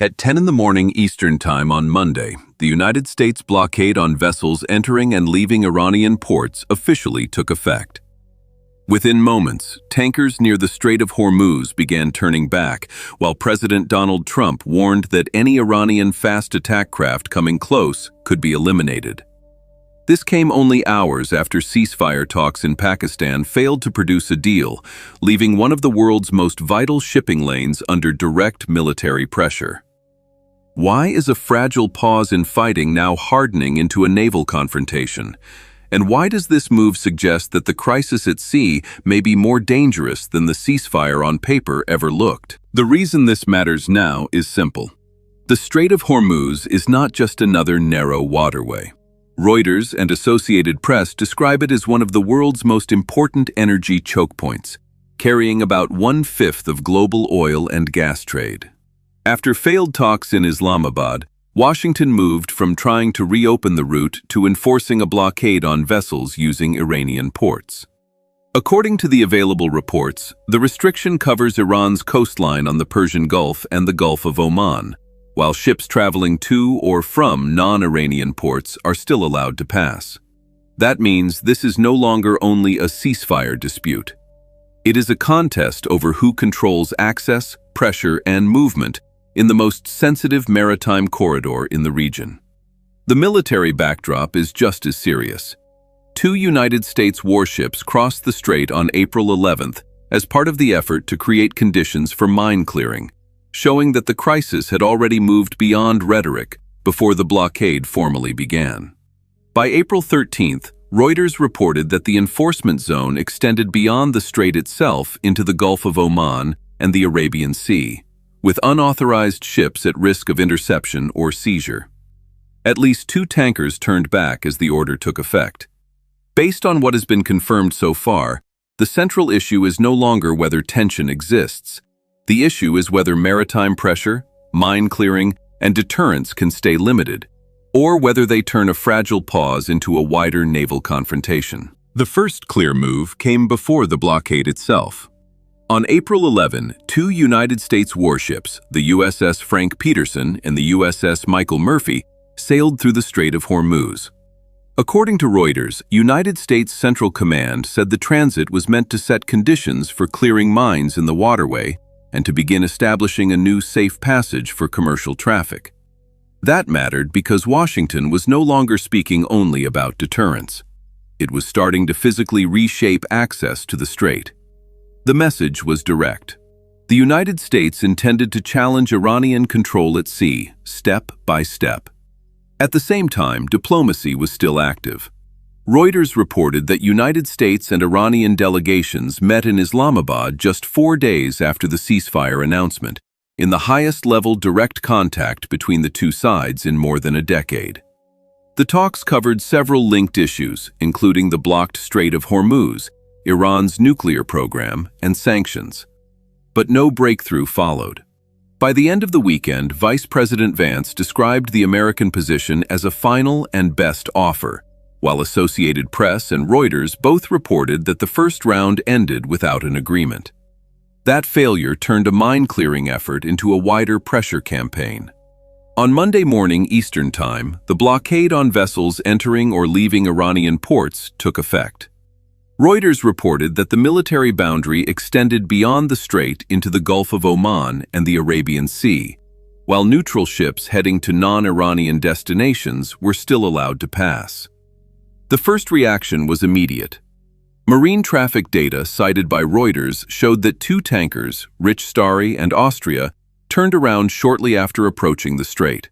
At 10 in the morning Eastern Time on Monday, the United States blockade on vessels entering and leaving Iranian ports officially took effect. Within moments, tankers near the Strait of Hormuz began turning back, while President Donald Trump warned that any Iranian fast attack craft coming close could be eliminated. This came only hours after ceasefire talks in Pakistan failed to produce a deal, leaving one of the world's most vital shipping lanes under direct military pressure. Why is a fragile pause in fighting now hardening into a naval confrontation? And why does this move suggest that the crisis at sea may be more dangerous than the ceasefire on paper ever looked? The reason this matters now is simple. The Strait of Hormuz is not just another narrow waterway. Reuters and Associated Press describe it as one of the world's most important energy choke points, carrying about 1/5 of global oil and gas trade. After failed talks in Islamabad, Washington moved from trying to reopen the route to enforcing a blockade on vessels using Iranian ports. According to the available reports, the restriction covers Iran's coastline on the Persian Gulf and the Gulf of Oman, while ships traveling to or from non-Iranian ports are still allowed to pass. That means this is no longer only a ceasefire dispute. It is a contest over who controls access, pressure, and movement in the most sensitive maritime corridor in the region. The military backdrop is just as serious. 2 United States warships crossed the strait on April 11th as part of the effort to create conditions for mine clearing, showing that the crisis had already moved beyond rhetoric before the blockade formally began. By April 13th, Reuters reported that the enforcement zone extended beyond the strait itself into the Gulf of Oman and the Arabian Sea, with unauthorized ships at risk of interception or seizure. At least 2 tankers turned back as the order took effect. Based on what has been confirmed so far, the central issue is no longer whether tension exists. The issue is whether maritime pressure, mine clearing, and deterrence can stay limited, or whether they turn a fragile pause into a wider naval confrontation. The first clear move came before the blockade itself. On April 11, 2 United States warships, the USS Frank Peterson and the USS Michael Murphy, sailed through the Strait of Hormuz. According to Reuters, United States Central Command said the transit was meant to set conditions for clearing mines in the waterway and to begin establishing a new safe passage for commercial traffic. That mattered because Washington was no longer speaking only about deterrence. It was starting to physically reshape access to the strait. The message was direct. The United States intended to challenge Iranian control at sea, step by step. At the same time, diplomacy was still active. Reuters reported that United States and Iranian delegations met in Islamabad just 4 days after the ceasefire announcement, in the highest-level direct contact between the two sides in more than a decade. The talks covered several linked issues, including the blocked Strait of Hormuz, Iran's nuclear program, and sanctions. But no breakthrough followed. By the end of the weekend, Vice President Vance described the American position as a final and best offer, while Associated Press and Reuters both reported that the first round ended without an agreement. That failure turned a mine-clearing effort into a wider pressure campaign. On Monday morning Eastern Time, the blockade on vessels entering or leaving Iranian ports took effect. Reuters reported that the military boundary extended beyond the strait into the Gulf of Oman and the Arabian Sea, while neutral ships heading to non-Iranian destinations were still allowed to pass. The first reaction was immediate. Marine traffic data cited by Reuters showed that 2 tankers, Rich Starry and Austria, turned around shortly after approaching the strait.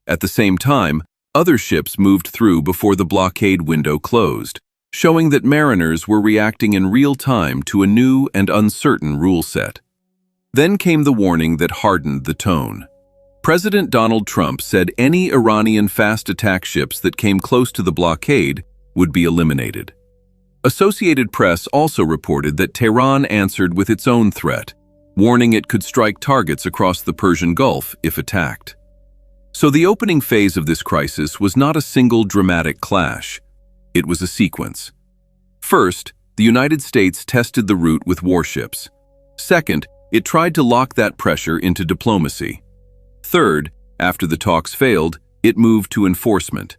At the same time, other ships moved through before the blockade window closed, showing that mariners were reacting in real time to a new and uncertain rule set. Then came the warning that hardened the tone. President Donald Trump said any Iranian fast attack ships that came close to the blockade would be eliminated. Associated Press also reported that Tehran answered with its own threat, warning it could strike targets across the Persian Gulf if attacked. So the opening phase of this crisis was not a single dramatic clash. It was a sequence. First, the United States tested the route with warships. Second, it tried to lock that pressure into diplomacy. Third, after the talks failed, it moved to enforcement.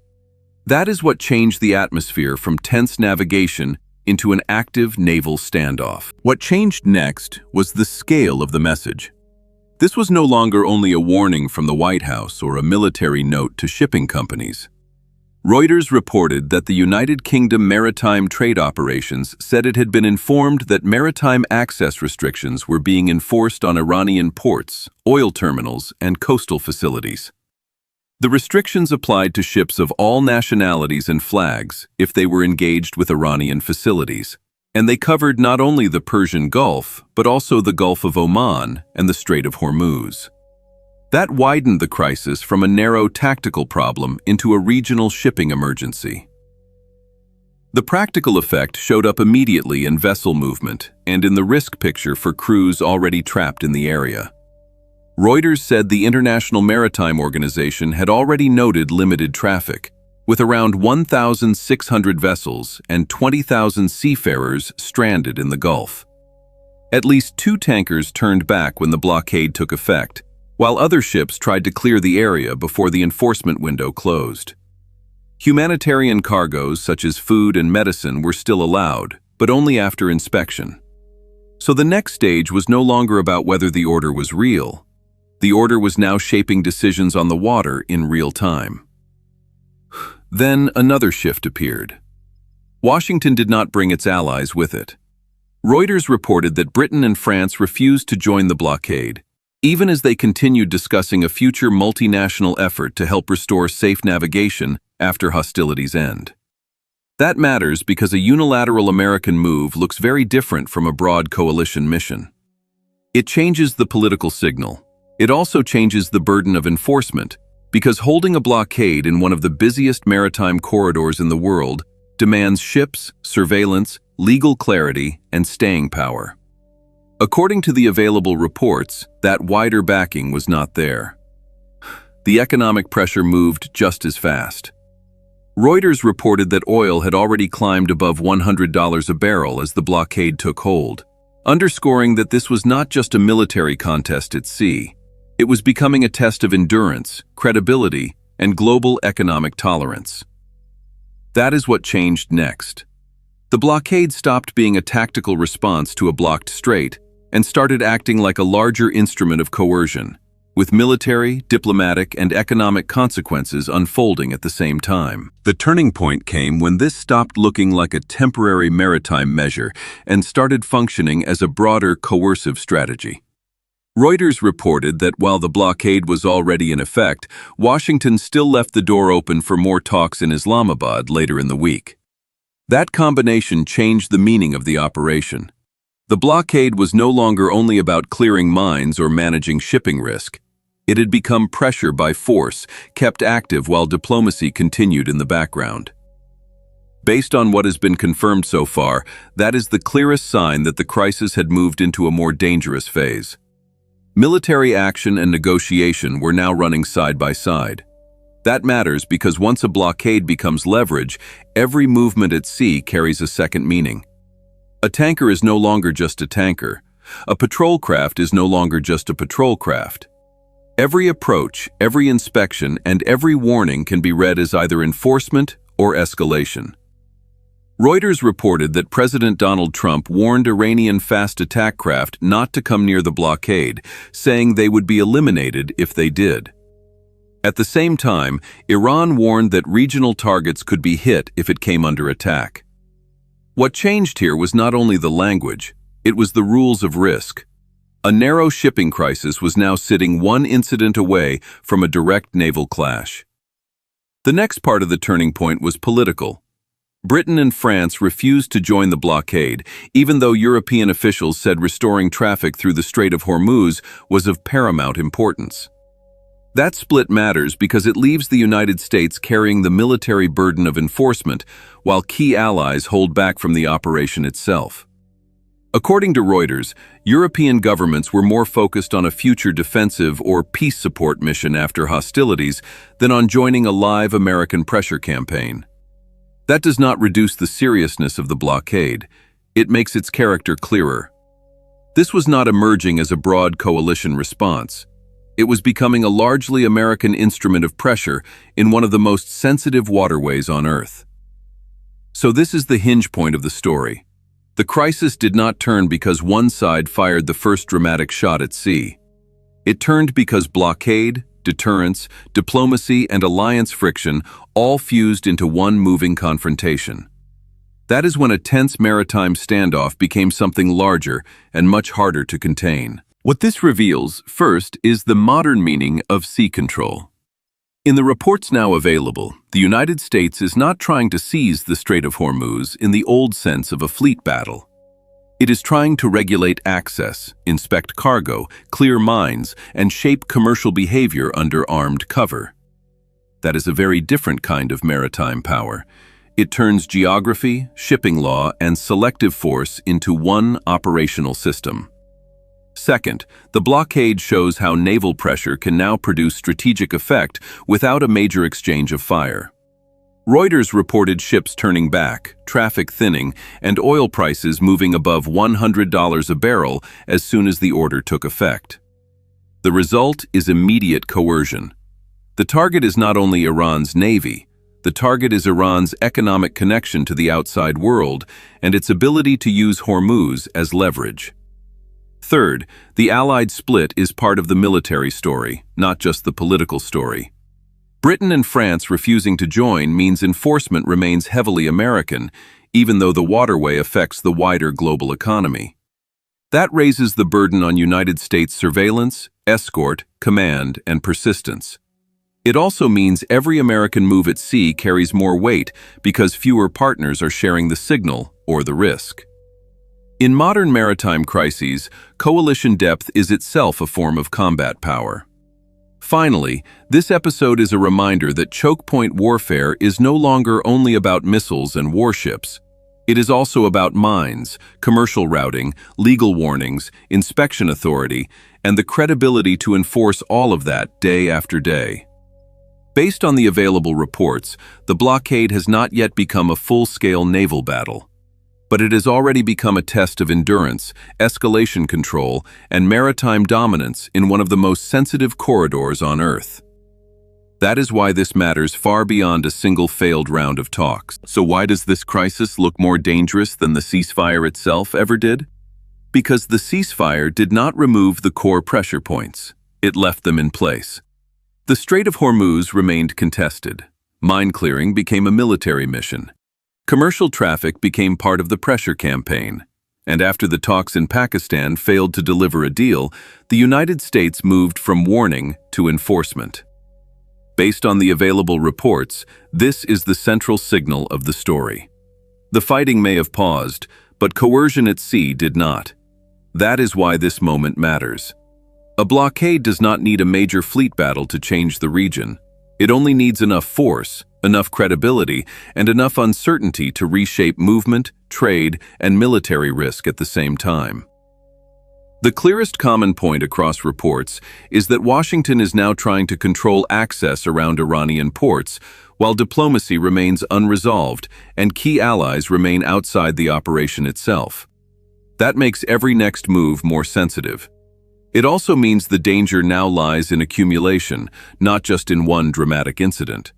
That is what changed the atmosphere from tense navigation into an active naval standoff. What changed next was the scale of the message. This was no longer only a warning from the White House or a military note to shipping companies. Reuters reported that the United Kingdom Maritime Trade Operations said it had been informed that maritime access restrictions were being enforced on Iranian ports, oil terminals, and coastal facilities. The restrictions applied to ships of all nationalities and flags if they were engaged with Iranian facilities, and they covered not only the Persian Gulf, but also the Gulf of Oman and the Strait of Hormuz. That widened the crisis from a narrow tactical problem into a regional shipping emergency. The practical effect showed up immediately in vessel movement and in the risk picture for crews already trapped in the area. Reuters said the International Maritime Organization had already noted limited traffic, with around 1,600 vessels and 20,000 seafarers stranded in the Gulf. At least 2 tankers turned back when the blockade took effect, while other ships tried to clear the area before the enforcement window closed. Humanitarian cargoes such as food and medicine were still allowed, but only after inspection. So the next stage was no longer about whether the order was real. The order was now shaping decisions on the water in real time. Then another shift appeared. Washington did not bring its allies with it. Reuters reported that Britain and France refused to join the blockade, even as they continued discussing a future multinational effort to help restore safe navigation after hostilities end. That matters because a unilateral American move looks very different from a broad coalition mission. It changes the political signal. It also changes the burden of enforcement, because holding a blockade in one of the busiest maritime corridors in the world demands ships, surveillance, legal clarity, and staying power. According to the available reports, that wider backing was not there. The economic pressure moved just as fast. Reuters reported that oil had already climbed above $100 a barrel as the blockade took hold, underscoring that this was not just a military contest at sea. It was becoming a test of endurance, credibility, and global economic tolerance. That is what changed next. The blockade stopped being a tactical response to a blocked strait and started acting like a larger instrument of coercion, with military, diplomatic, and economic consequences unfolding at the same time. The turning point came when this stopped looking like a temporary maritime measure and started functioning as a broader coercive strategy. Reuters reported that while the blockade was already in effect, Washington still left the door open for more talks in Islamabad later in the week. That combination changed the meaning of the operation. The blockade was no longer only about clearing mines or managing shipping risk. It had become pressure by force, kept active while diplomacy continued in the background. Based on what has been confirmed so far, that is the clearest sign that the crisis had moved into a more dangerous phase. Military action and negotiation were now running side by side. That matters because once a blockade becomes leverage, every movement at sea carries a second meaning. A tanker is no longer just a tanker. A patrol craft is no longer just a patrol craft. Every approach, every inspection, and every warning can be read as either enforcement or escalation. Reuters reported that President Donald Trump warned Iranian fast attack craft not to come near the blockade, saying they would be eliminated if they did. At the same time, Iran warned that regional targets could be hit if it came under attack. What changed here was not only the language, it was the rules of risk. A narrow shipping crisis was now sitting one incident away from a direct naval clash. The next part of the turning point was political. Britain and France refused to join the blockade, even though European officials said restoring traffic through the Strait of Hormuz was of paramount importance. That split matters because it leaves the United States carrying the military burden of enforcement, while key allies hold back from the operation itself. According to Reuters, European governments were more focused on a future defensive or peace support mission after hostilities than on joining a live American pressure campaign. That does not reduce the seriousness of the blockade. It makes its character clearer. This was not emerging as a broad coalition response. It was becoming a largely American instrument of pressure in one of the most sensitive waterways on Earth. So this is the hinge point of the story. The crisis did not turn because one side fired the first dramatic shot at sea. It turned because blockade, deterrence, diplomacy, and alliance friction all fused into one moving confrontation. That is when a tense maritime standoff became something larger and much harder to contain. What this reveals, first, is the modern meaning of sea control. In the reports now available, the United States is not trying to seize the Strait of Hormuz in the old sense of a fleet battle. It is trying to regulate access, inspect cargo, clear mines, and shape commercial behavior under armed cover. That is a very different kind of maritime power. It turns geography, shipping law, and selective force into one operational system. Second, the blockade shows how naval pressure can now produce strategic effect without a major exchange of fire. Reuters reported ships turning back, traffic thinning, and oil prices moving above $100 a barrel as soon as the order took effect. The result is immediate coercion. The target is not only Iran's navy, the target is Iran's economic connection to the outside world and its ability to use Hormuz as leverage. Third, the Allied split is part of the military story, not just the political story. Britain and France refusing to join means enforcement remains heavily American, even though the waterway affects the wider global economy. That raises the burden on United States surveillance, escort, command, and persistence. It also means every American move at sea carries more weight because fewer partners are sharing the signal or the risk. In modern maritime crises, coalition depth is itself a form of combat power. Finally, this episode is a reminder that chokepoint warfare is no longer only about missiles and warships. It is also about mines, commercial routing, legal warnings, inspection authority, and the credibility to enforce all of that day after day. Based on the available reports, the blockade has not yet become a full-scale naval battle. But it has already become a test of endurance, escalation control, and maritime dominance in one of the most sensitive corridors on Earth. That is why this matters far beyond a single failed round of talks. So why does this crisis look more dangerous than the ceasefire itself ever did? Because the ceasefire did not remove the core pressure points. It left them in place. The Strait of Hormuz remained contested. Mine clearing became a military mission. Commercial traffic became part of the pressure campaign, and after the talks in Pakistan failed to deliver a deal, the United States moved from warning to enforcement. Based on the available reports, this is the central signal of the story. The fighting may have paused, but coercion at sea did not. That is why this moment matters. A blockade does not need a major fleet battle to change the region. It only needs enough force, enough credibility, and enough uncertainty to reshape movement, trade, and military risk at the same time. The clearest common point across reports is that Washington is now trying to control access around Iranian ports, while diplomacy remains unresolved and key allies remain outside the operation itself. That makes every next move more sensitive. It also means the danger now lies in accumulation, not just in one dramatic incident.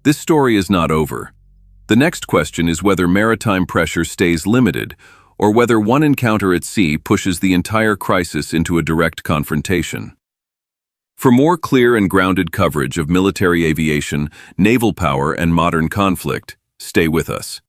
This story is not over. The next question is whether maritime pressure stays limited, or whether one encounter at sea pushes the entire crisis into a direct confrontation. For more clear and grounded coverage of military aviation, naval power, and modern conflict, stay with us.